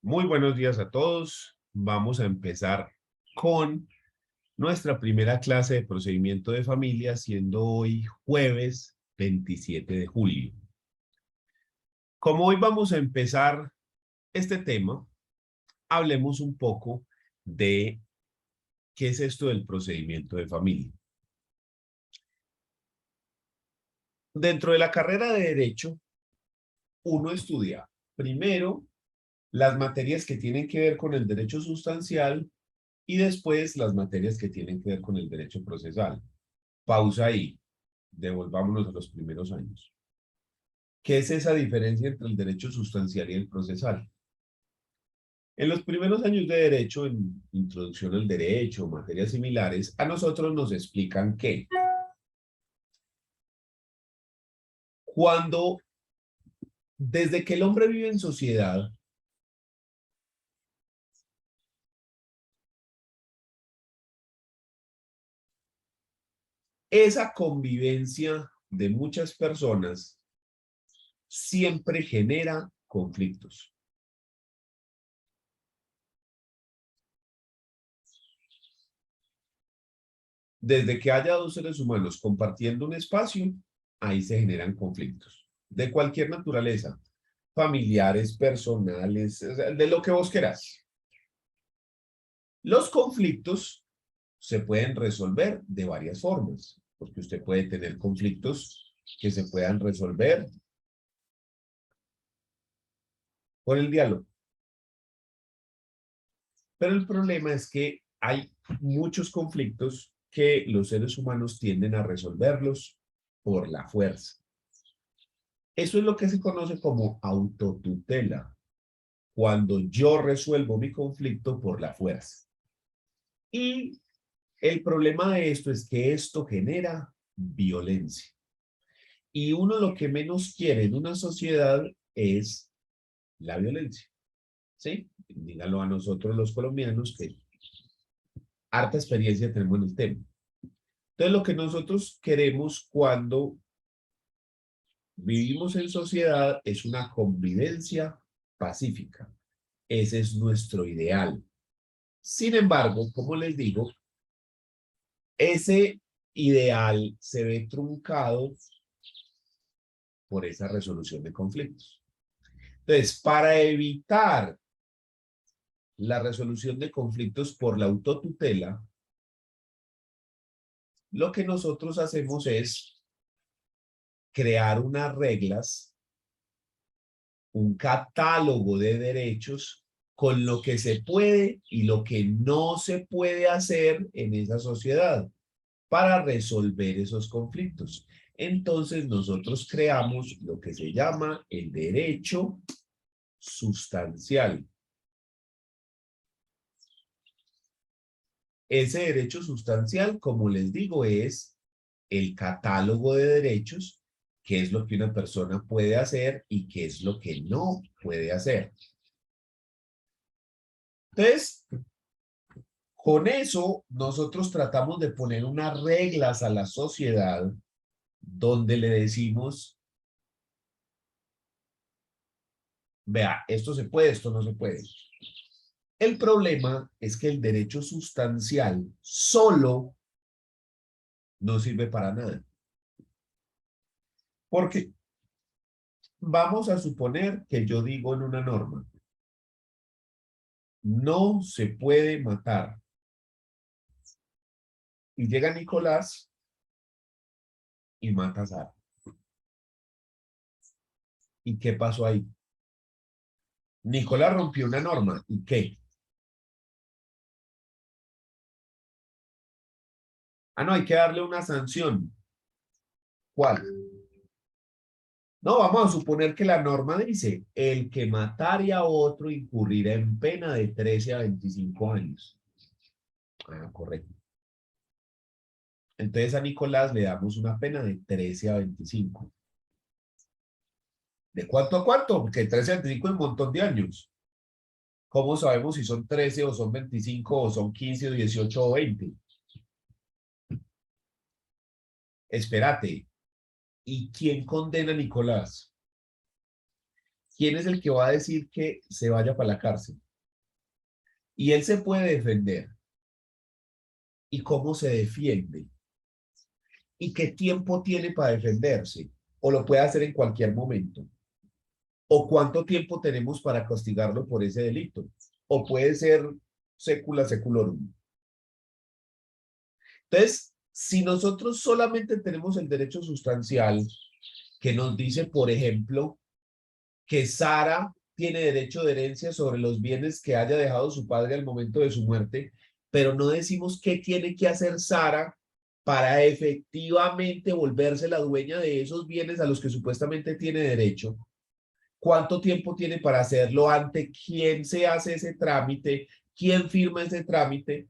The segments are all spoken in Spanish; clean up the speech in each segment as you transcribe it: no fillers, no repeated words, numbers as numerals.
Muy buenos días a todos. Vamos a empezar con nuestra primera clase de procedimiento de familia, siendo hoy jueves 27 de julio. Como hoy vamos a empezar este tema, hablemos un poco de qué es esto del procedimiento de familia. Dentro de la carrera de Derecho, uno estudia primero las materias que tienen que ver con el derecho sustancial y después las materias que tienen que ver con el derecho procesal. Pausa ahí. Devolvámonos a los primeros años. ¿Qué es esa diferencia entre el derecho sustancial y el procesal? En los primeros años de derecho, en introducción al derecho, materias similares, a nosotros nos explican que cuando, desde que el hombre vive en sociedad, esa convivencia de muchas personas siempre genera conflictos. Desde que haya dos seres humanos compartiendo un espacio, ahí se generan conflictos de cualquier naturaleza, familiares, personales, o sea, de lo que vos querás. Los conflictos se pueden resolver de varias formas, porque usted puede tener conflictos que se puedan resolver por el diálogo. Pero el problema es que hay muchos conflictos que los seres humanos tienden a resolverlos por la fuerza. Eso es lo que se conoce como autotutela, cuando yo resuelvo mi conflicto por la fuerza. Y el problema de esto es que esto genera violencia. Y uno lo que menos quiere en una sociedad es la violencia. ¿Sí? Díganlo a nosotros los colombianos que harta experiencia tenemos en el tema. Entonces, lo que nosotros queremos cuando vivimos en sociedad es una convivencia pacífica. Ese es nuestro ideal. Sin embargo, como les digo, ese ideal se ve truncado por esa resolución de conflictos. Entonces, para evitar la resolución de conflictos por la autotutela, lo que nosotros hacemos es crear unas reglas, un catálogo de derechos con lo que se puede y lo que no se puede hacer en esa sociedad para resolver esos conflictos. Entonces nosotros creamos lo que se llama el derecho sustancial. Ese derecho sustancial, como les digo, es el catálogo de derechos, qué es lo que una persona puede hacer y qué es lo que no puede hacer. Entonces, con eso, nosotros tratamos de poner unas reglas a la sociedad donde le decimos, vea, esto se puede, esto no se puede. El problema es que el derecho sustancial solo no sirve para nada. Porque vamos a suponer que yo digo en una norma, no se puede matar. Y llega Nicolás y mata a Sara. ¿Y qué pasó ahí? Nicolás rompió una norma. ¿Y qué? Ah, no, hay que darle una sanción. ¿Cuál? No, vamos a suponer que la norma dice, el que matare a otro incurrirá en pena de 13 a 25 años. Ah, correcto. Entonces a Nicolás le damos una pena de 13 a 25. ¿De cuánto a cuánto? Porque 13 a 25 es un montón de años. ¿Cómo sabemos si son 13 o son 25 o son 15 o 18 o 20? Espérate. ¿Y quién condena a Nicolás? ¿quién es el que va a decir que se vaya para la cárcel? Y él se puede defender. ¿Y cómo se defiende? ¿Y qué tiempo tiene para defenderse? ¿O lo puede hacer en cualquier momento? ¿O cuánto tiempo tenemos para castigarlo por ese delito? ¿O puede ser secula seculorum? Entonces, si nosotros solamente tenemos el derecho sustancial que nos dice, por ejemplo, que Sara tiene derecho de herencia sobre los bienes que haya dejado su padre al momento de su muerte, pero no decimos qué tiene que hacer Sara para efectivamente volverse la dueña de esos bienes a los que supuestamente tiene derecho. ¿Cuánto tiempo tiene para hacerlo? ¿Ante quién se hace ese trámite? ¿Quién firma ese trámite?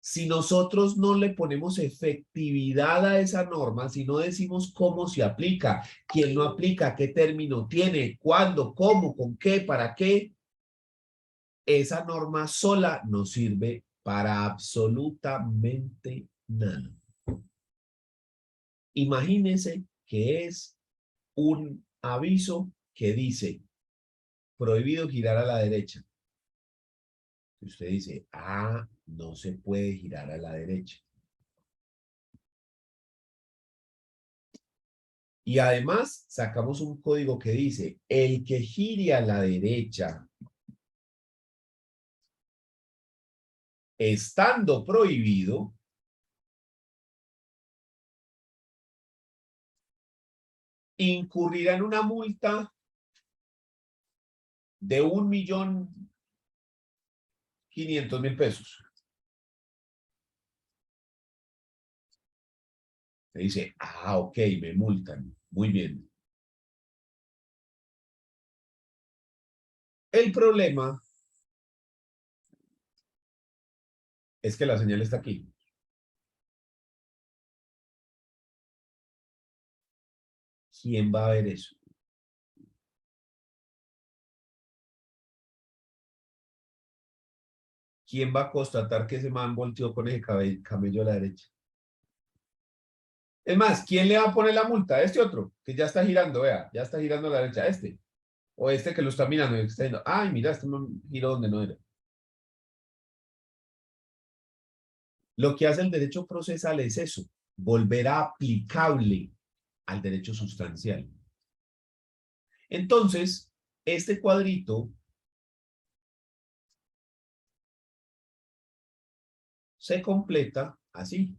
Si nosotros no le ponemos efectividad a esa norma, si no decimos cómo se aplica, quién lo aplica, qué término tiene, cuándo, cómo, con qué, para qué, esa norma sola no sirve para absolutamente nada. Imagínense que es un aviso que dice, prohibido girar a la derecha. Usted dice, ah, no se puede girar a la derecha. Y además sacamos un código que dice, el que gire a la derecha, estando prohibido, incurrirá en una multa de 1.500.000 pesos. Le dice, ah, ok, me multan. Muy bien. El problema es que la señal está aquí. ¿Quién va a ver eso? ¿Quién va a constatar que ese man volteó con ese camello a la derecha? Es más, ¿quién le va a poner la multa? Este otro, que ya está girando, vea, ya está girando a la derecha, este. O este que lo está mirando y está diciendo, ay, mira, este man giró donde no era. Lo que hace el derecho procesal es eso, volver a aplicable al derecho sustancial. Entonces, este cuadrito se completa así.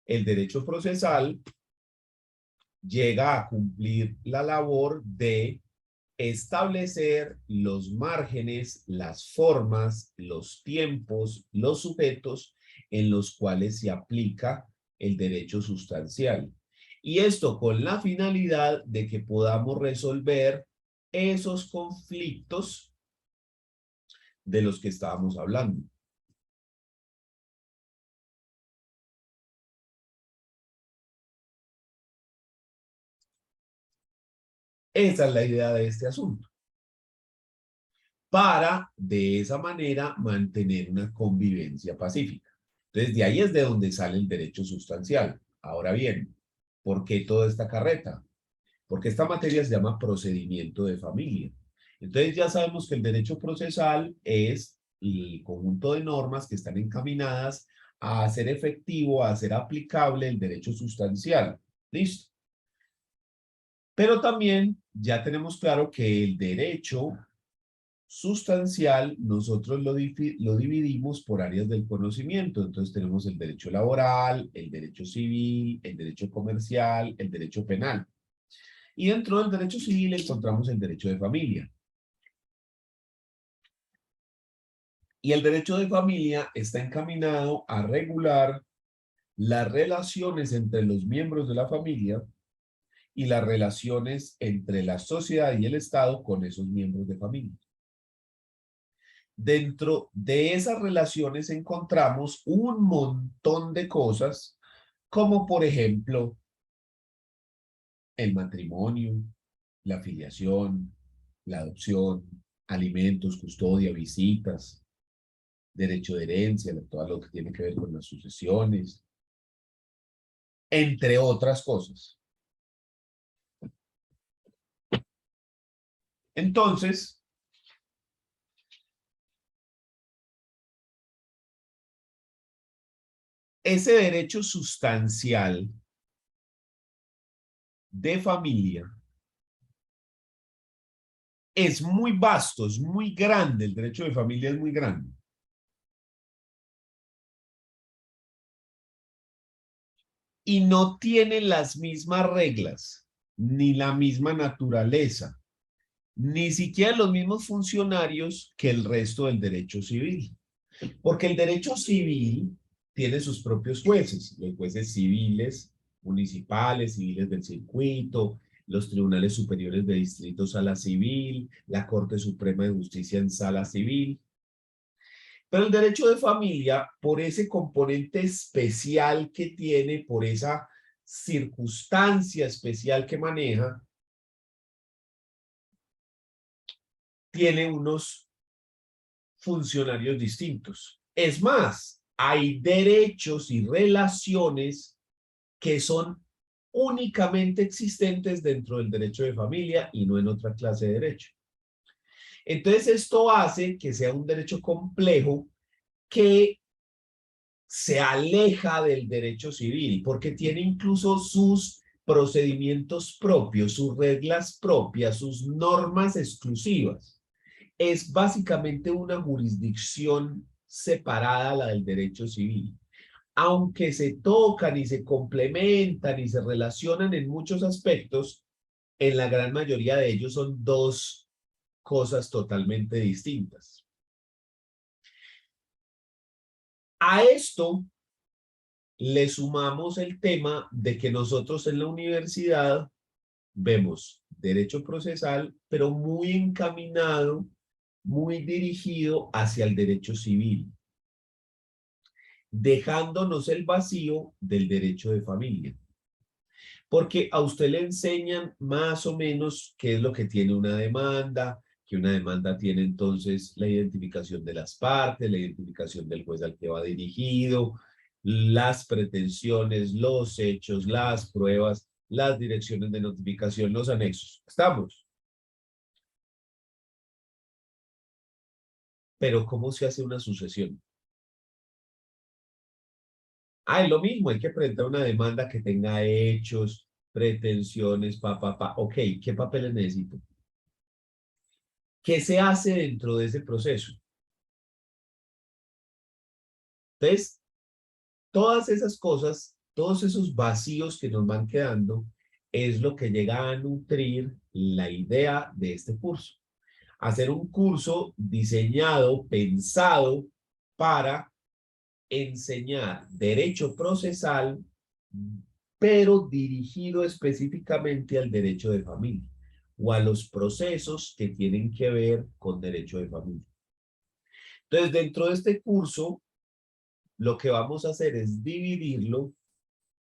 El derecho procesal llega a cumplir la labor de establecer los márgenes, las formas, los tiempos, los sujetos en los cuales se aplica el derecho sustancial. Y esto con la finalidad de que podamos resolver esos conflictos de los que estábamos hablando. Esa es la idea de este asunto. Para, de esa manera, mantener una convivencia pacífica. Entonces, de ahí es de donde sale el derecho sustancial. Ahora bien, ¿por qué toda esta carreta? Porque esta materia se llama procedimiento de familia. Entonces, ya sabemos que el derecho procesal es el conjunto de normas que están encaminadas a hacer efectivo, a hacer aplicable el derecho sustancial. ¿Listo? Pero también ya tenemos claro que el derecho sustancial nosotros lo dividimos por áreas del conocimiento. Entonces tenemos el derecho laboral, el derecho civil, el derecho comercial, el derecho penal. Y dentro del derecho civil encontramos el derecho de familia. Y el derecho de familia está encaminado a regular las relaciones entre los miembros de la familia y las relaciones entre la sociedad y el Estado con esos miembros de familia. Dentro de esas relaciones encontramos un montón de cosas, como por ejemplo el matrimonio, la filiación, la adopción, alimentos, custodia, visitas, derecho de herencia, todo lo que tiene que ver con las sucesiones, entre otras cosas. Entonces, ese derecho sustancial de familia es muy vasto, es muy grande, el derecho de familia es muy grande. Y no tiene las mismas reglas, ni la misma naturaleza, ni siquiera los mismos funcionarios que el resto del derecho civil. Porque el derecho civil tiene sus propios jueces, los jueces civiles, municipales, civiles del circuito, los tribunales superiores de distrito, sala civil, la Corte Suprema de Justicia en sala civil. Pero el derecho de familia, por ese componente especial que tiene, por esa circunstancia especial que maneja, tiene unos funcionarios distintos. Es más, hay derechos y relaciones que son únicamente existentes dentro del derecho de familia y no en otra clase de derecho. Entonces, esto hace que sea un derecho complejo que se aleja del derecho civil, porque tiene incluso sus procedimientos propios, sus reglas propias, sus normas exclusivas. Es básicamente una jurisdicción separada a la del derecho civil. Aunque se tocan y se complementan y se relacionan en muchos aspectos, en la gran mayoría de ellos son dos cosas totalmente distintas. A esto le sumamos el tema de que nosotros en la universidad vemos derecho procesal, pero muy encaminado, muy dirigido hacia el derecho civil, dejándonos el vacío del derecho de familia. Porque a usted le enseñan más o menos qué es lo que tiene una demanda, que una demanda tiene entonces la identificación de las partes, la identificación del juez al que va dirigido, las pretensiones, los hechos, las pruebas, las direcciones de notificación, los anexos. ¿Estamos? Pero ¿cómo se hace una sucesión? Ah, es lo mismo, hay que presentar una demanda que tenga hechos, pretensiones, pa. Ok, ¿qué papeles necesito? ¿Qué se hace dentro de ese proceso? Entonces, todas esas cosas, todos esos vacíos que nos van quedando, es lo que llega a nutrir la idea de este curso. Hacer un curso diseñado, pensado para enseñar derecho procesal, pero dirigido específicamente al derecho de familia o a los procesos que tienen que ver con derecho de familia. Entonces, dentro de este curso, lo que vamos a hacer es dividirlo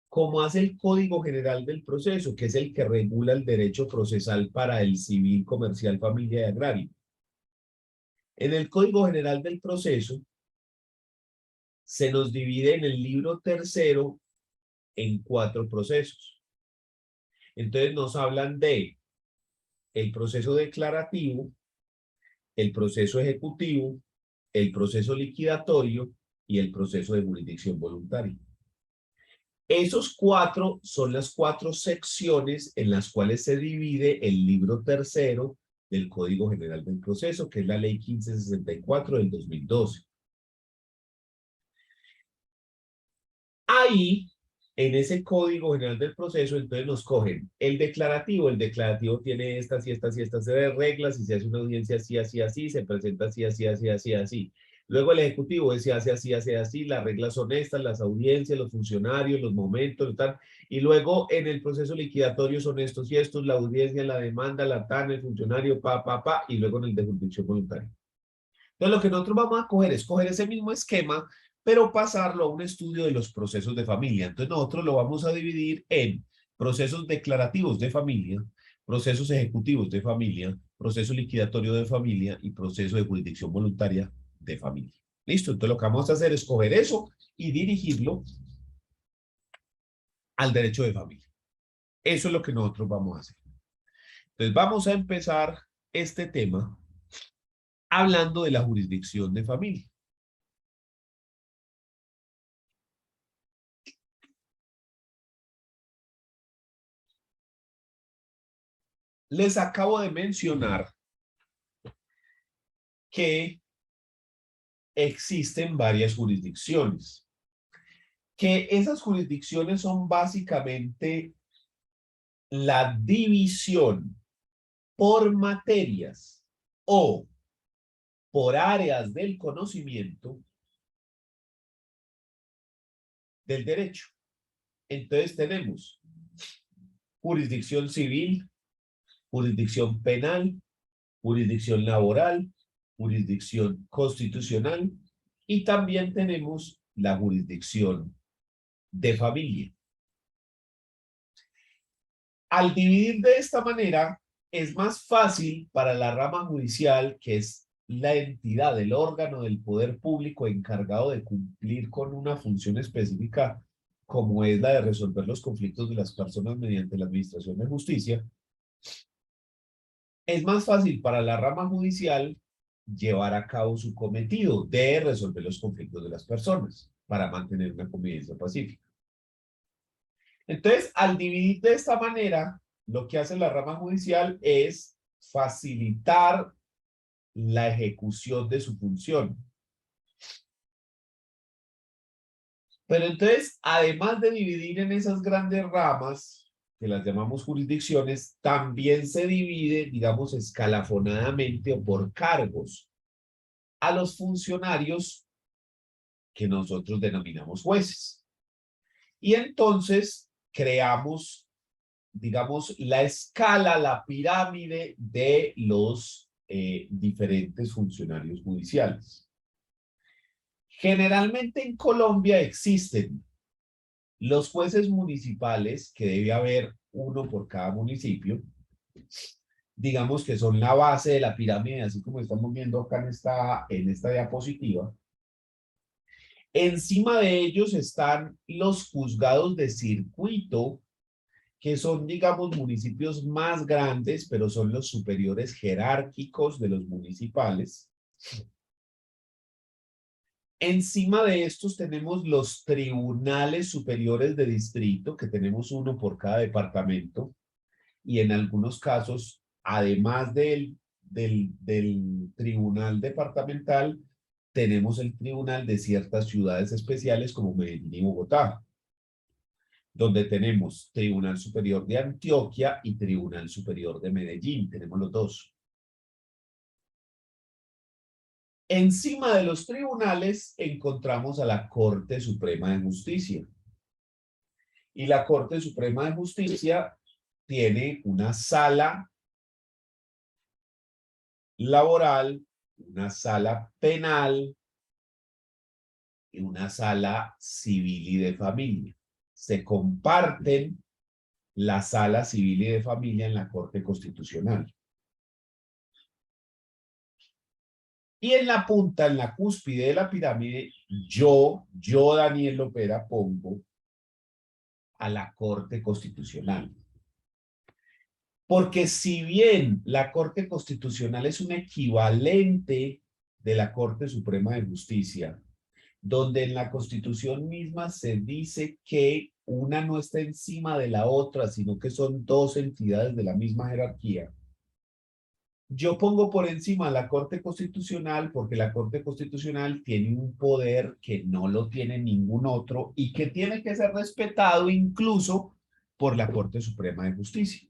como hace el Código General del Proceso, que es el que regula el derecho procesal para el civil, comercial, familia y agrario. En el Código General del Proceso se nos divide en el libro tercero en 4 procesos. Entonces nos hablan de el proceso declarativo, el proceso ejecutivo, el proceso liquidatorio y el proceso de jurisdicción voluntaria. Esos 4 son las 4 secciones en las cuales se divide el libro tercero del Código General del Proceso, que es la Ley 1564 del 2012. Ahí, en ese Código General del Proceso, entonces nos cogen el declarativo tiene estas y estas y estas reglas, y se hace una audiencia así, así, así, se presenta así, así, así, así, así. Luego el ejecutivo se hace así, así, así, las reglas son estas, las audiencias, los funcionarios, los momentos, tal. Y luego en el proceso liquidatorio son estos y estos, la audiencia, la demanda, la TAN, el funcionario, y luego en el de jurisdicción voluntaria. Entonces lo que nosotros vamos a coger es coger ese mismo esquema, pero pasarlo a un estudio de los procesos de familia. Entonces nosotros lo vamos a dividir en procesos declarativos de familia, procesos ejecutivos de familia, proceso liquidatorio de familia y proceso de jurisdicción voluntaria de familia. ¿Listo? Entonces lo que vamos a hacer es coger eso y dirigirlo al derecho de familia. Eso es lo que nosotros vamos a hacer. Entonces vamos a empezar este tema hablando de la jurisdicción de familia. Les acabo de mencionar que existen varias jurisdicciones, que esas jurisdicciones son básicamente la división por materias o por áreas del conocimiento del derecho. Entonces tenemos jurisdicción civil, jurisdicción penal, jurisdicción laboral, jurisdicción constitucional y también tenemos la jurisdicción de familia. Al dividir de esta manera, es más fácil para la rama judicial, que es la entidad, el órgano del poder público encargado de cumplir con una función específica, como es la de resolver los conflictos de las personas mediante la administración de justicia. Es más fácil para la rama judicial llevar a cabo su cometido de resolver los conflictos de las personas para mantener una convivencia pacífica. Entonces, al dividir de esta manera, lo que hace la rama judicial es facilitar la ejecución de su función. Pero entonces, además de dividir en esas grandes ramas, que las llamamos jurisdicciones, también se divide, digamos, escalafonadamente o por cargos a los funcionarios que nosotros denominamos jueces. Y entonces creamos, digamos, la escala, la pirámide de los diferentes funcionarios judiciales. Generalmente en Colombia existen los jueces municipales, que debe haber uno por cada municipio, digamos que son la base de la pirámide, así como estamos viendo acá en esta diapositiva. Encima de ellos están los juzgados de circuito, que son, digamos, municipios más grandes, pero son los superiores jerárquicos de los municipales. Encima de estos tenemos los tribunales superiores de distrito, que tenemos uno por cada departamento, y en algunos casos, además del tribunal departamental, tenemos el tribunal de ciertas ciudades especiales como Medellín y Bogotá, donde tenemos Tribunal Superior de Antioquia y Tribunal Superior de Medellín. Tenemos los dos. Encima de los tribunales encontramos a la Corte Suprema de Justicia. Y la Corte Suprema de Justicia tiene una sala laboral, una sala penal y una sala civil y de familia. Se comparten la sala civil y de familia en la Corte Constitucional. Y en la punta, en la cúspide de la pirámide, yo Daniel Lopera, pongo a la Corte Constitucional. Porque si bien la Corte Constitucional es un equivalente de la Corte Suprema de Justicia, donde en la Constitución misma se dice que una no está encima de la otra, sino que son dos entidades de la misma jerarquía. Yo pongo por encima la Corte Constitucional porque la Corte Constitucional tiene un poder que no lo tiene ningún otro y que tiene que ser respetado incluso por la Corte Suprema de Justicia.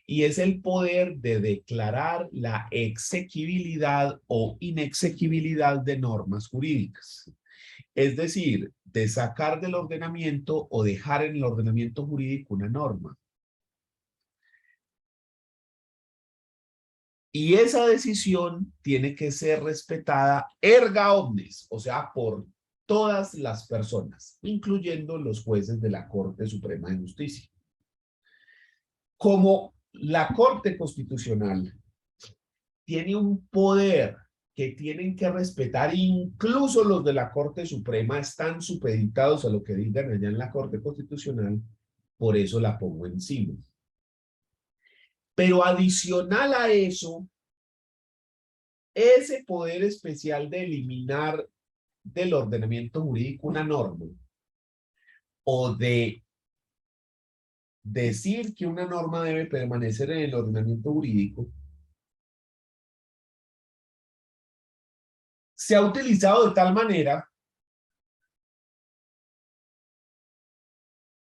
Y es el poder de declarar la exequibilidad o inexequibilidad de normas jurídicas. Es decir, de sacar del ordenamiento o dejar en el ordenamiento jurídico una norma. Y esa decisión tiene que ser respetada erga omnes, o sea, por todas las personas, incluyendo los jueces de la Corte Suprema de Justicia. Como la Corte Constitucional tiene un poder que tienen que respetar, incluso los de la Corte Suprema están supeditados a lo que digan allá en la Corte Constitucional, por eso la pongo encima. Pero adicional a eso, ese poder especial de eliminar del ordenamiento jurídico una norma o de decir que una norma debe permanecer en el ordenamiento jurídico, se ha utilizado de tal manera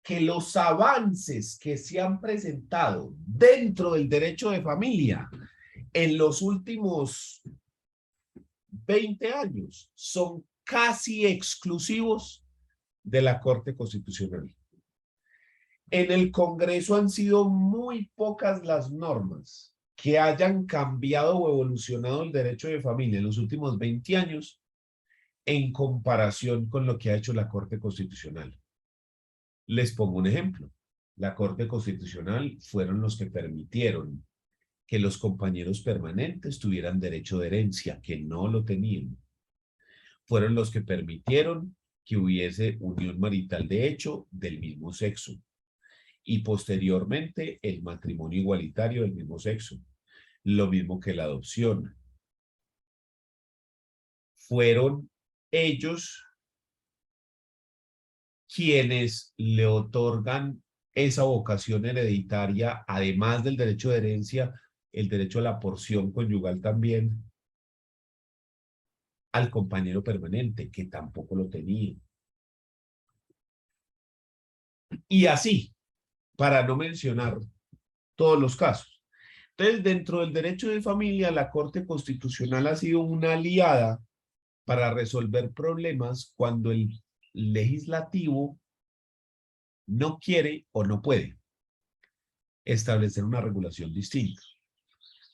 que los avances que se han presentado dentro del derecho de familia en los últimos 20 años son casi exclusivos de la Corte Constitucional. En el Congreso han sido muy pocas las normas que hayan cambiado o evolucionado el derecho de familia en los últimos 20 años en comparación con lo que ha hecho la Corte Constitucional. Les pongo un ejemplo. La Corte Constitucional fueron los que permitieron que los compañeros permanentes tuvieran derecho de herencia, que no lo tenían. Fueron los que permitieron que hubiese unión marital de hecho del mismo sexo. Y posteriormente el matrimonio igualitario del mismo sexo. Lo mismo que la adopción. Fueron ellos quienes le otorgan esa vocación hereditaria, además del derecho de herencia, el derecho a la porción conyugal también, al compañero permanente, que tampoco lo tenía. Y así, para no mencionar todos los casos. Entonces, dentro del derecho de familia, la Corte Constitucional ha sido una aliada para resolver problemas cuando el legislativo no quiere o no puede establecer una regulación distinta.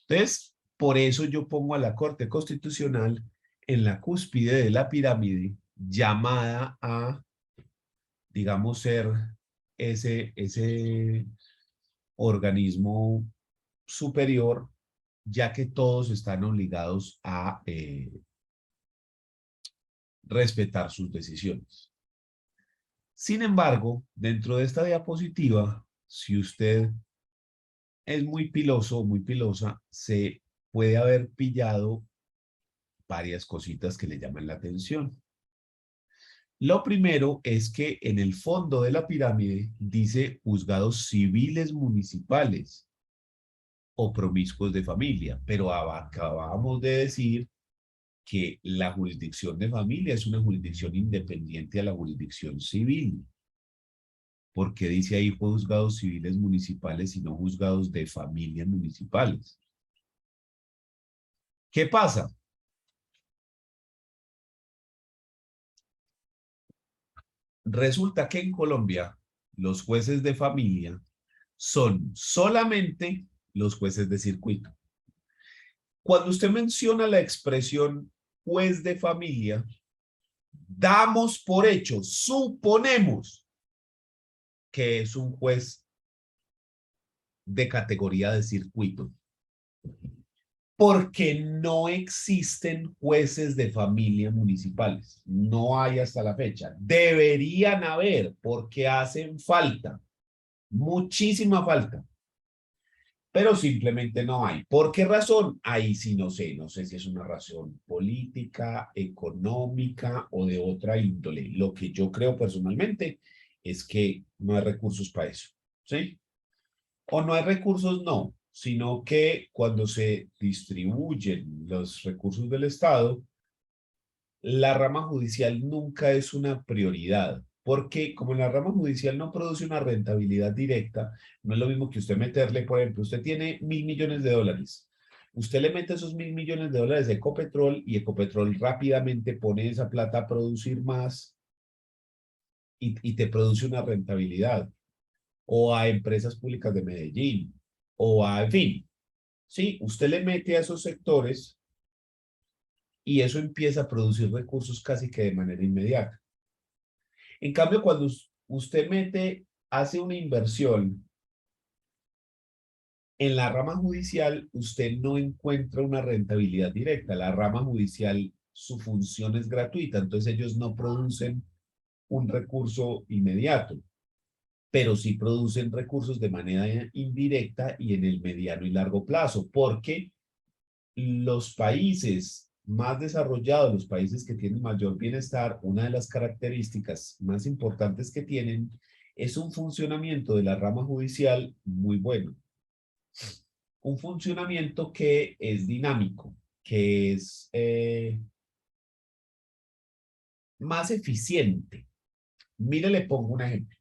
Entonces, por eso yo pongo a la Corte Constitucional en la cúspide de la pirámide, llamada a, digamos, ser ese organismo superior, ya que todos están obligados a respetar sus decisiones. Sin embargo, dentro de esta diapositiva, si usted es muy piloso o muy pilosa, se puede haber pillado varias cositas que le llaman la atención. Lo primero es que en el fondo de la pirámide dice juzgados civiles municipales o promiscuos de familia, pero acabamos de decir que la jurisdicción de familia es una jurisdicción independiente a la jurisdicción civil. ¿Por qué dice ahí juzgados civiles municipales y no juzgados de familias municipales? ¿Qué pasa? Resulta que en Colombia los jueces de familia son solamente los jueces de circuito. Cuando usted menciona la expresión juez de familia, damos por hecho, suponemos que es un juez de categoría de circuito, porque no existen jueces de familia municipales. No hay hasta la fecha. Deberían haber, porque hacen falta, muchísima falta. Pero simplemente no hay. ¿Por qué razón? Ahí sí no sé. No sé si es una razón política, económica o de otra índole. Lo que yo creo personalmente es que no hay recursos para eso. ¿Sí? O no hay recursos, no, sino que cuando se distribuyen los recursos del Estado, la rama judicial nunca es una prioridad, porque como la rama judicial no produce una rentabilidad directa, no es lo mismo que usted meterle, por ejemplo, usted tiene $1.000.000.000. Usted le mete esos $1.000.000.000 a Ecopetrol y Ecopetrol rápidamente pone esa plata a producir más y te produce una rentabilidad. O a empresas públicas de Medellín, o a, en fin, sí, usted le mete a esos sectores y eso empieza a producir recursos casi que de manera inmediata. En cambio, cuando usted hace una inversión En la rama judicial, usted no encuentra una rentabilidad directa. La rama judicial, su función es gratuita, entonces ellos no producen un recurso inmediato, pero sí producen recursos de manera indirecta y en el mediano y largo plazo, porque los países más desarrollados, los países que tienen mayor bienestar, una de las características más importantes que tienen es un funcionamiento de la rama judicial muy bueno. Un funcionamiento que es dinámico, que es más eficiente. Mire, le pongo un ejemplo.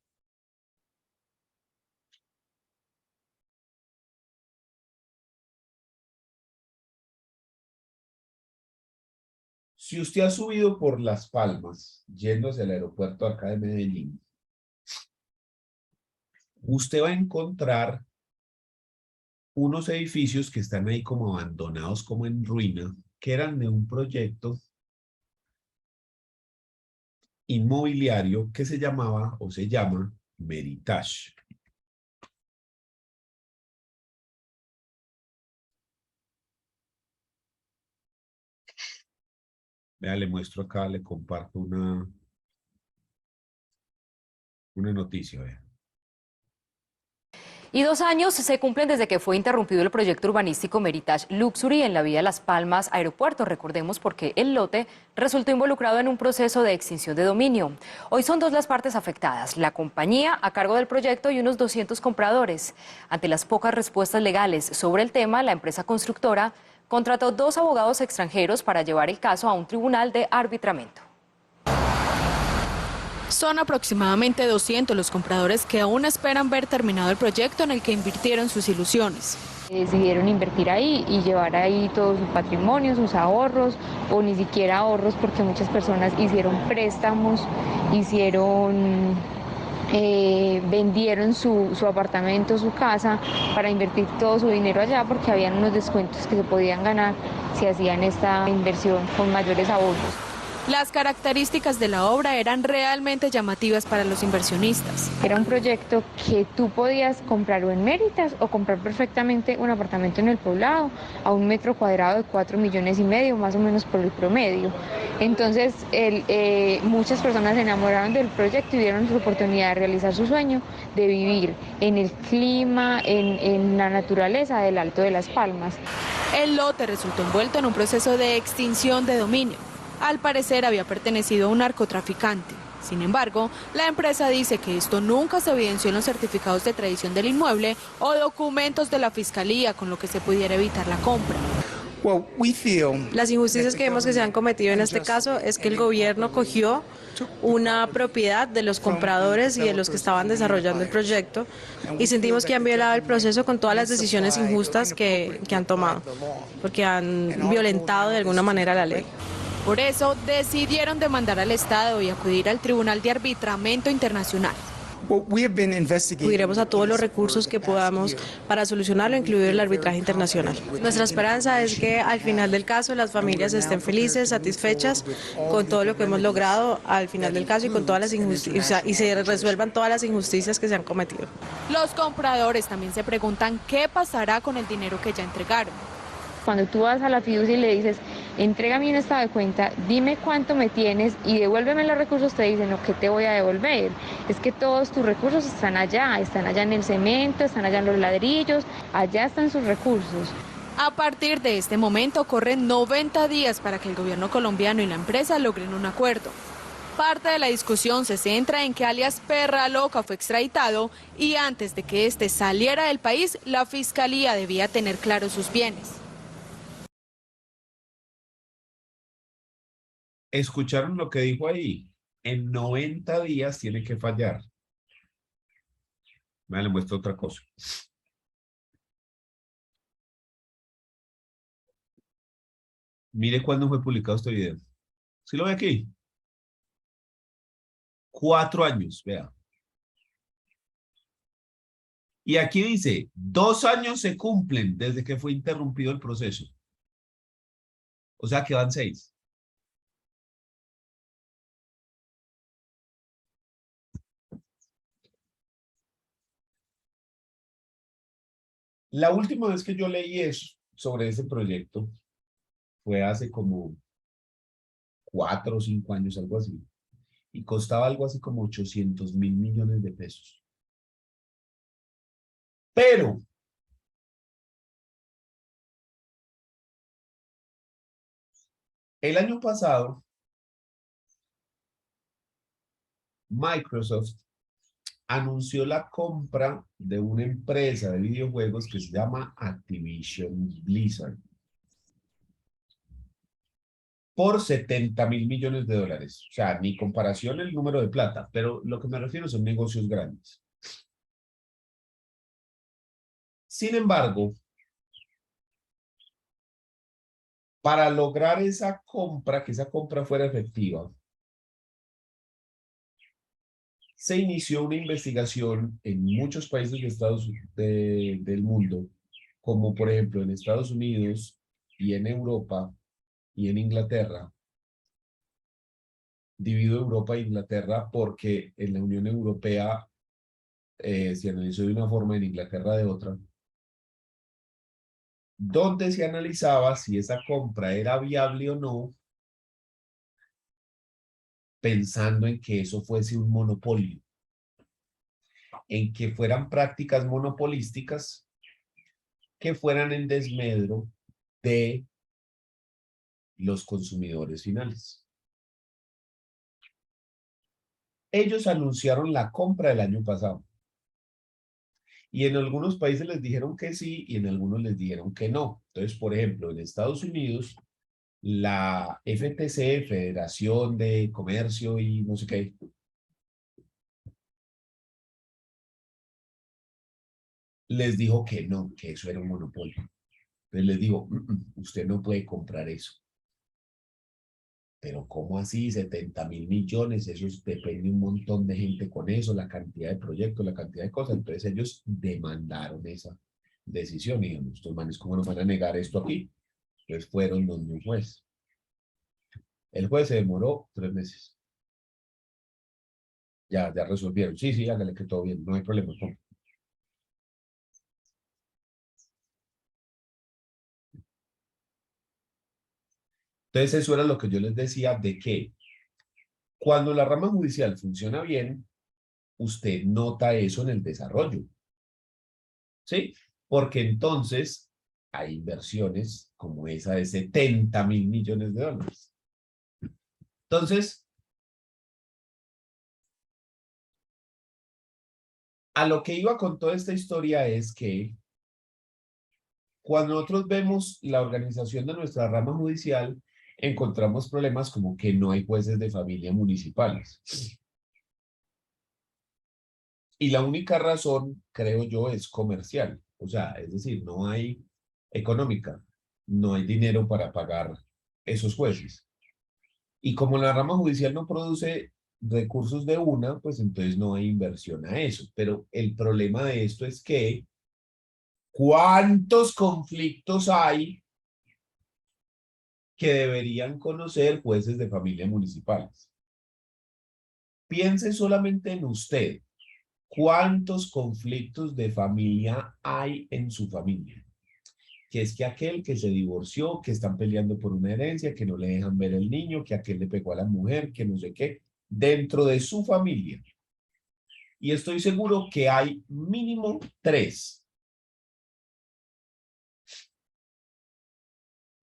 Si usted ha subido por Las Palmas, yéndose al aeropuerto acá de Medellín, usted va a encontrar unos edificios que están ahí como abandonados, como en ruina, que eran de un proyecto inmobiliario que se llamaba o se llama Meritage. Vea, le muestro acá, le comparto una noticia, vea. Y 2 años se cumplen desde que fue interrumpido el proyecto urbanístico Meritage Luxury en la vía Las Palmas Aeropuerto. Recordemos porque el lote resultó involucrado en un proceso de extinción de dominio. Hoy son dos las partes afectadas, la compañía a cargo del proyecto y unos 200 compradores. Ante las pocas respuestas legales sobre el tema, la empresa constructora contrató 2 abogados extranjeros para llevar el caso a un tribunal de arbitramiento. Son aproximadamente 200 los compradores que aún esperan ver terminado el proyecto en el que invirtieron sus ilusiones. Decidieron invertir ahí y llevar ahí todo su patrimonio, sus ahorros, o ni siquiera ahorros, porque muchas personas hicieron préstamos, vendieron su apartamento, su casa, para invertir todo su dinero allá, porque habían unos descuentos que se podían ganar si hacían esta inversión con mayores ahorros. Las características de la obra eran realmente llamativas para los inversionistas. Era un proyecto que tú podías comprarlo en Méritas o comprar perfectamente un apartamento en el Poblado a 1 metro cuadrado de 4,5 millones, más o menos por el promedio. Entonces, muchas personas se enamoraron del proyecto y dieron su oportunidad de realizar su sueño de vivir en el clima, en la naturaleza del Alto de Las Palmas. El lote resultó envuelto en un proceso de extinción de dominio. Al parecer había pertenecido a un narcotraficante. Sin embargo, la empresa dice que esto nunca se evidenció en los certificados de tradición del inmueble o documentos de la fiscalía, con lo que se pudiera evitar la compra. Las injusticias que vemos que se han cometido en este caso es que el gobierno cogió una propiedad de los compradores y de los que estaban desarrollando el proyecto y sentimos que han violado el proceso con todas las decisiones injustas que han tomado, porque han violentado de alguna manera la ley. Por eso decidieron demandar al Estado y acudir al Tribunal de Arbitramiento Internacional. Acudiremos a todos los recursos que podamos para solucionarlo, incluido el arbitraje internacional. Nuestra esperanza es que al final del caso las familias estén felices, satisfechas con todo lo que hemos logrado al final del caso y con todas las injusticias, y se resuelvan todas las injusticias que se han cometido. Los compradores también se preguntan qué pasará con el dinero que ya entregaron. Cuando tú vas a la fiducia y le dices, entrégame un estado de cuenta, dime cuánto me tienes y devuélveme los recursos, te dicen, no, ¿qué te voy a devolver? Es que todos tus recursos están allá en el cemento, están allá en los ladrillos, allá están sus recursos. A partir de este momento corren 90 días para que el gobierno colombiano y la empresa logren un acuerdo. Parte de la discusión se centra en que alias Perra Loca fue extraditado y antes de que este saliera del país, la fiscalía debía tener claros sus bienes. ¿Escucharon lo que dijo ahí? En 90 días tiene que fallar. Me le muestro otra cosa. Mire cuándo fue publicado este video. ¿Sí lo ve aquí? 4 años, vea. Y aquí dice, 2 años se cumplen desde que fue interrumpido el proceso. O sea que van 6. La última vez que yo leí eso, sobre ese proyecto, fue hace como 4 o 5 años, algo así. Y costaba algo así como 800.000 millones de pesos. Pero el año pasado, Microsoft anunció la compra de una empresa de videojuegos que se llama Activision Blizzard por 70.000 millones de dólares. O sea, ni comparación el número de plata, pero lo que me refiero son negocios grandes. Sin embargo, para lograr esa compra, que esa compra fuera efectiva, se inició una investigación en muchos países del mundo, como por ejemplo en Estados Unidos y en Europa y en Inglaterra. Divido Europa e Inglaterra porque en la Unión Europea se analizó de una forma, en Inglaterra de otra, donde se analizaba si esa compra era viable o no, pensando en que eso fuese un monopolio, en que fueran prácticas monopolísticas que fueran en desmedro de los consumidores finales. Ellos anunciaron la compra el año pasado. Y en algunos países les dijeron que sí y en algunos les dijeron que no. Entonces, por ejemplo, en Estados Unidos, la FTC, Federación de Comercio y no sé qué, les dijo que no, que eso era un monopolio. Entonces les digo, usted no puede comprar eso. Pero ¿cómo así? 70.000 millones, eso depende un montón de gente con eso, la cantidad de proyectos, la cantidad de cosas. Entonces ellos demandaron esa decisión y dijeron, estos manes, ¿cómo nos van a negar esto aquí? Entonces fueron donde un juez. El juez se demoró 3 meses. Ya resolvieron. Sí, sí, hágale que todo bien, no hay problema. No. Entonces eso era lo que yo les decía de que cuando la rama judicial funciona bien, usted nota eso en el desarrollo. ¿Sí? Porque entonces hay inversiones como esa de 70.000 millones de dólares. Entonces, a lo que iba con toda esta historia es que cuando nosotros vemos la organización de nuestra rama judicial, encontramos problemas como que no hay jueces de familia municipales. Y la única razón, creo yo, es comercial. O sea, es decir, no hay económica, no hay dinero para pagar esos jueces. Y como la rama judicial no produce recursos de una, pues entonces no hay inversión a eso. Pero el problema de esto es que ¿cuántos conflictos hay que deberían conocer jueces de familia municipales? Piense solamente en usted. ¿Cuántos conflictos de familia hay en su familia? Que es que aquel que se divorció, que están peleando por una herencia, que no le dejan ver el niño, que aquel le pegó a la mujer, que no sé qué, dentro de su familia. Y estoy seguro que hay mínimo 3.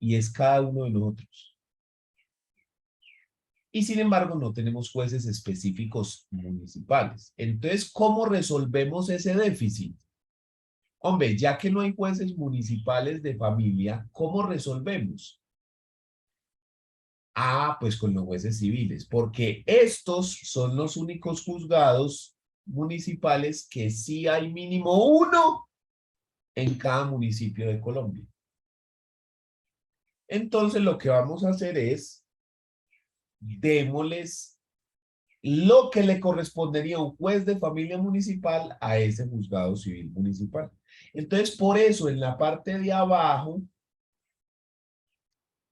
Y es cada uno de nosotros. Y sin embargo, no tenemos jueces específicos municipales. Entonces, ¿cómo resolvemos ese déficit? Hombre, ya que no hay jueces municipales de familia, ¿cómo resolvemos? Ah, pues con los jueces civiles, porque estos son los únicos juzgados municipales que sí hay mínimo 1 en cada municipio de Colombia. Entonces, lo que vamos a hacer es démosles lo que le correspondería a un juez de familia municipal a ese juzgado civil municipal. Entonces, por eso en la parte de abajo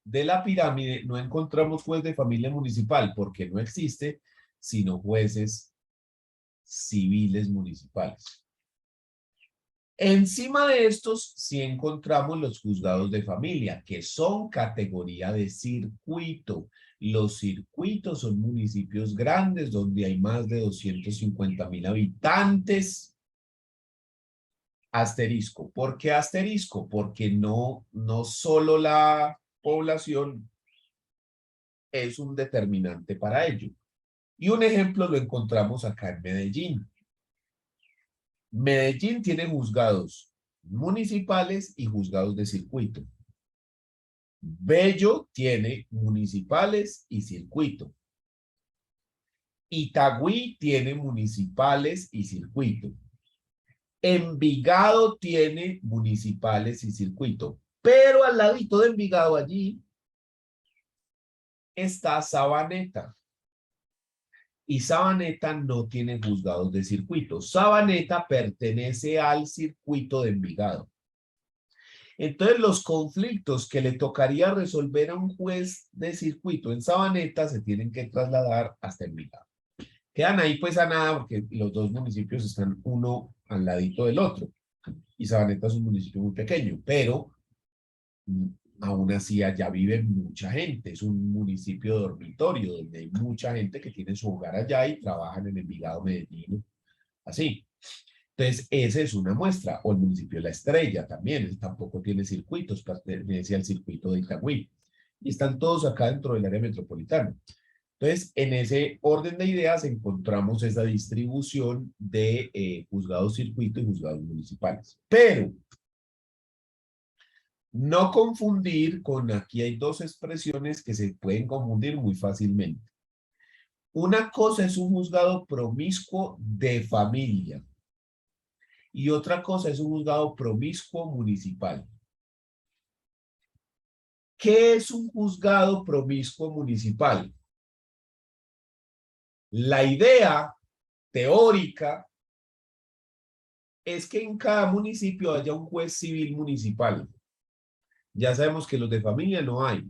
de la pirámide no encontramos juez de familia municipal porque no existe, sino jueces civiles municipales. Encima de estos, sí encontramos los juzgados de familia, que son categoría de circuito. Los circuitos son municipios grandes donde hay más de 250.000 habitantes. Asterisco. ¿Por qué asterisco? Porque no solo la población es un determinante para ello. Y un ejemplo lo encontramos acá en Medellín. Medellín tiene juzgados municipales y juzgados de circuito. Bello tiene municipales y circuito. Itagüí tiene municipales y circuito. Envigado tiene municipales y circuito. Pero al ladito de Envigado allí está Sabaneta. Y Sabaneta no tiene juzgados de circuito. Sabaneta pertenece al circuito de Envigado. Entonces, los conflictos que le tocaría resolver a un juez de circuito en Sabaneta se tienen que trasladar hasta Envigado. Quedan ahí pues a nada porque los dos municipios están uno al ladito del otro. Y Sabaneta es un municipio muy pequeño, pero aún así allá vive mucha gente. Es un municipio dormitorio donde hay mucha gente que tiene su hogar allá y trabajan en Envigado, Medellín, así. Entonces, esa es una muestra. O el municipio de La Estrella también, tampoco tiene circuitos, pertenece al circuito de Itagüí. Y están todos acá dentro del área metropolitana. Entonces, en ese orden de ideas encontramos esa distribución de juzgados circuito y juzgados municipales. Pero no confundir con, aquí hay dos expresiones que se pueden confundir muy fácilmente. Una cosa es un juzgado promiscuo de familia y otra cosa es un juzgado promiscuo municipal. ¿Qué es un juzgado promiscuo municipal? La idea teórica es que en cada municipio haya un juez civil municipal. Ya sabemos que los de familia no hay,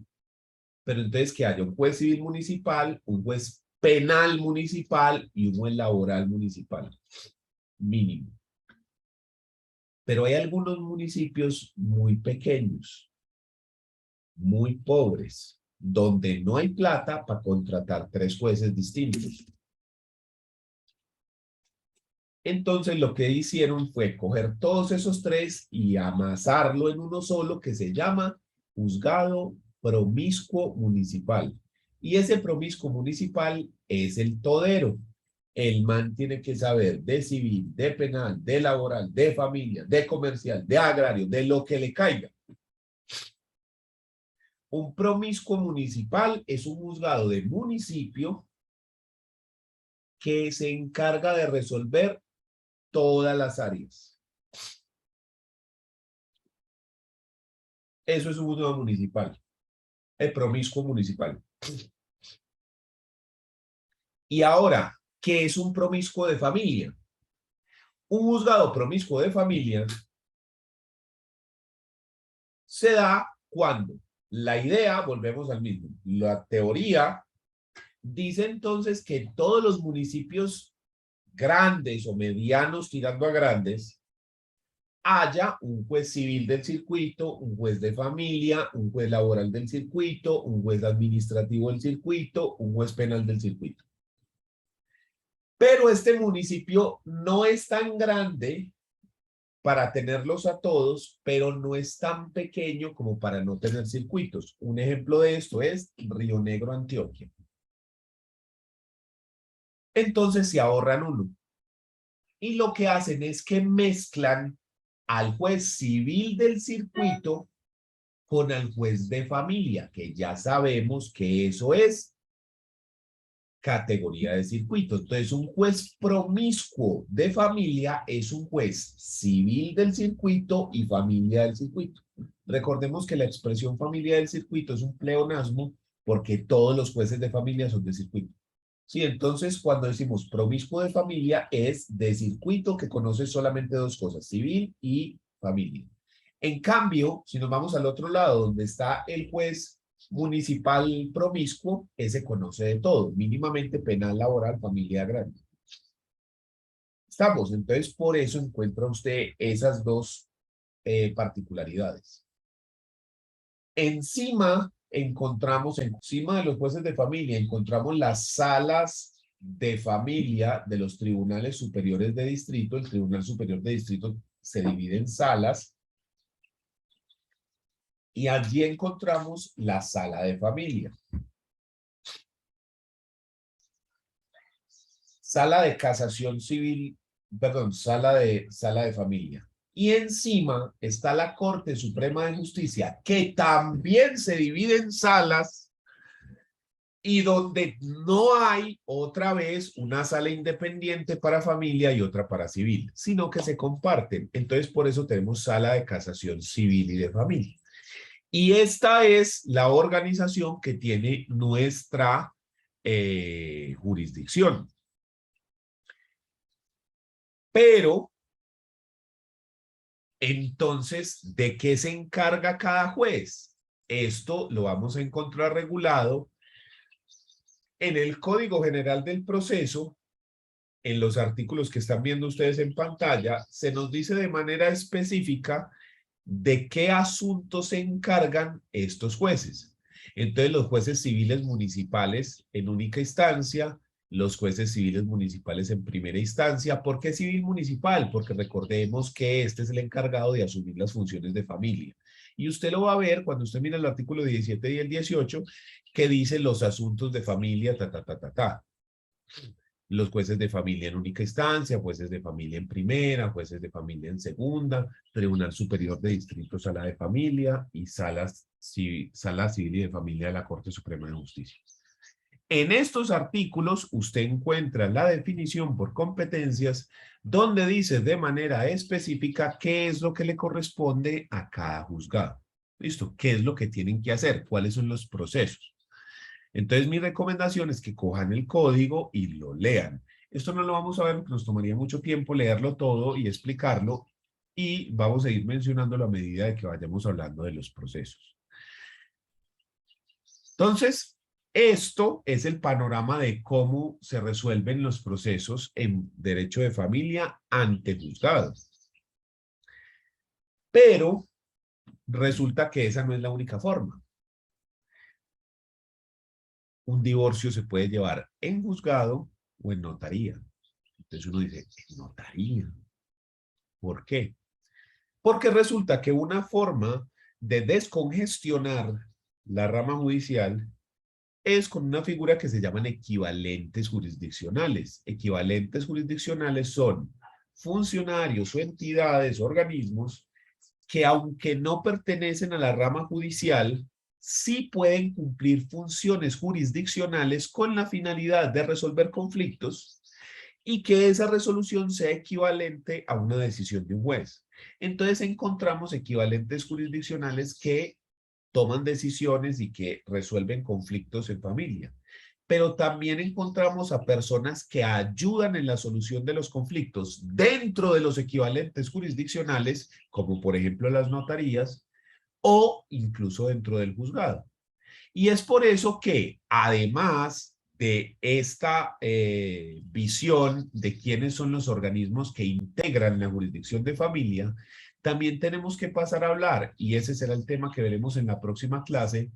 pero entonces que haya un juez civil municipal, un juez penal municipal y un juez laboral municipal, mínimo. Pero hay algunos municipios muy pequeños, muy pobres, donde no hay plata para contratar 3 jueces distintos. Entonces lo que hicieron fue coger todos esos 3 y amasarlo en uno solo que se llama juzgado promiscuo municipal. Y ese promiscuo municipal es el todero. El man tiene que saber de civil, de penal, de laboral, de familia, de comercial, de agrario, de lo que le caiga. Un promiscuo municipal es un juzgado de municipio que se encarga de resolver todas las áreas. Eso es un juzgado municipal. El promiscuo municipal. Y ahora, ¿qué es un promiscuo de familia? Un juzgado promiscuo de familia se da cuando la idea, volvemos al mismo, la teoría dice entonces que todos los municipios grandes o medianos tirando a grandes haya un juez civil del circuito, un juez de familia, un juez laboral del circuito, un juez administrativo del circuito, un juez penal del circuito. Pero este municipio no es tan grande para tenerlos a todos, pero no es tan pequeño como para no tener circuitos. Un ejemplo de esto es Río Negro, Antioquia. Entonces se ahorran uno. Y lo que hacen es que mezclan al juez civil del circuito con el juez de familia, que ya sabemos que eso es categoría de circuito. Entonces, un juez promiscuo de familia es un juez civil del circuito y familia del circuito. Recordemos que la expresión familia del circuito es un pleonasmo porque todos los jueces de familia son de circuito. Sí, entonces cuando decimos promiscuo de familia es de circuito que conoce solamente 2 cosas, civil y familia. En cambio, si nos vamos al otro lado donde está el juez municipal promiscuo, ese conoce de todo, mínimamente penal, laboral, familia, agraria. Estamos, entonces por eso encuentra usted esas dos particularidades. Encima de los jueces de familia, encontramos las salas de familia de los tribunales superiores de distrito. El Tribunal Superior de Distrito se divide en salas. Y allí encontramos la sala de familia. Sala de casación civil, perdón, sala de familia. Y encima está la Corte Suprema de Justicia, que también se divide en salas y donde no hay otra vez una sala independiente para familia y otra para civil, sino que se comparten. Entonces, por eso tenemos sala de casación civil y de familia. Y esta es la organización que tiene nuestra jurisdicción. Pero, entonces, ¿de qué se encarga cada juez? Esto lo vamos a encontrar regulado en el Código General del Proceso. En los artículos que están viendo ustedes en pantalla, se nos dice de manera específica de qué asuntos se encargan estos jueces. Entonces, los jueces civiles municipales en única instancia, los jueces civiles municipales en primera instancia. ¿Por qué civil municipal? Porque recordemos que este es el encargado de asumir las funciones de familia. Y usted lo va a ver cuando usted mira el artículo 17 y el 18, que dice los asuntos de familia, Los jueces de familia en única instancia, jueces de familia en primera, jueces de familia en segunda, Tribunal Superior de Distrito, sala de familia y sala civil y de familia de la Corte Suprema de Justicia. En estos artículos usted encuentra la definición por competencias donde dice de manera específica qué es lo que le corresponde a cada juzgado. ¿Listo? ¿Qué es lo que tienen que hacer? ¿Cuáles son los procesos? Entonces, mi recomendación es que cojan el código y lo lean. Esto no lo vamos a ver porque nos tomaría mucho tiempo leerlo todo y explicarlo, y vamos a ir mencionándolo a medida de que vayamos hablando de los procesos. Entonces, esto es el panorama de cómo se resuelven los procesos en derecho de familia ante juzgados. Pero resulta que esa no es la única forma. Un divorcio se puede llevar en juzgado o en notaría. Entonces uno dice, ¿en notaría? ¿Por qué? Porque resulta que una forma de descongestionar la rama judicial es con una figura que se llaman equivalentes jurisdiccionales. Equivalentes jurisdiccionales son funcionarios o entidades, organismos, que aunque no pertenecen a la rama judicial, sí pueden cumplir funciones jurisdiccionales con la finalidad de resolver conflictos y que esa resolución sea equivalente a una decisión de un juez. Entonces encontramos equivalentes jurisdiccionales que toman decisiones y que resuelven conflictos en familia. Pero también encontramos a personas que ayudan en la solución de los conflictos dentro de los equivalentes jurisdiccionales, como por ejemplo las notarías, o incluso dentro del juzgado. Y es por eso que, además de esta visión de quiénes son los organismos que integran la jurisdicción de familia, también tenemos que pasar a hablar, y ese será el tema que veremos en la próxima clase,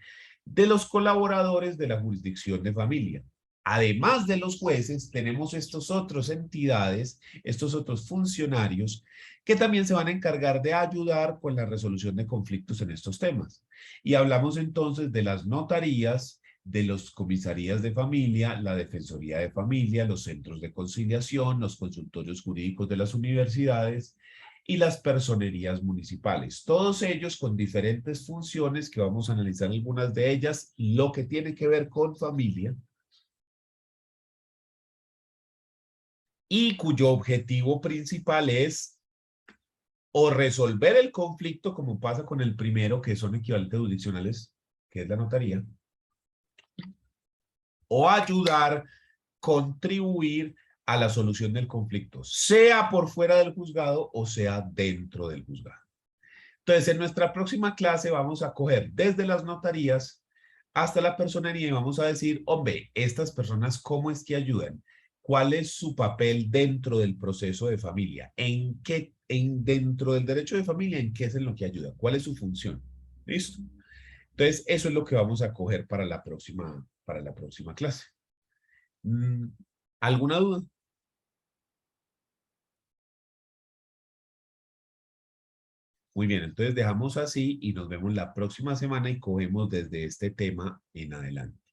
de los colaboradores de la jurisdicción de familia. Además de los jueces, tenemos estos otros entidades, estos otros funcionarios que también se van a encargar de ayudar con la resolución de conflictos en estos temas. Y hablamos entonces de las notarías, de las comisarías de familia, la defensoría de familia, los centros de conciliación, los consultorios jurídicos de las universidades y las personerías municipales. Todos ellos con diferentes funciones que vamos a analizar algunas de ellas, lo que tiene que ver con familia, y cuyo objetivo principal es o resolver el conflicto, como pasa con el primero, que son equivalentes jurisdiccionales, que es la notaría, o ayudar, contribuir a la solución del conflicto, sea por fuera del juzgado o sea dentro del juzgado. Entonces, en nuestra próxima clase vamos a coger desde las notarías hasta la personería y vamos a decir, hombre, estas personas, ¿cómo es que ayudan? ¿Cuál es su papel dentro del proceso de familia? Dentro del derecho de familia, ¿en qué es en lo que ayuda? ¿Cuál es su función? ¿Listo? Entonces, eso es lo que vamos a coger para la próxima clase. ¿Alguna duda? Muy bien, entonces dejamos así y nos vemos la próxima semana y cogemos desde este tema en adelante.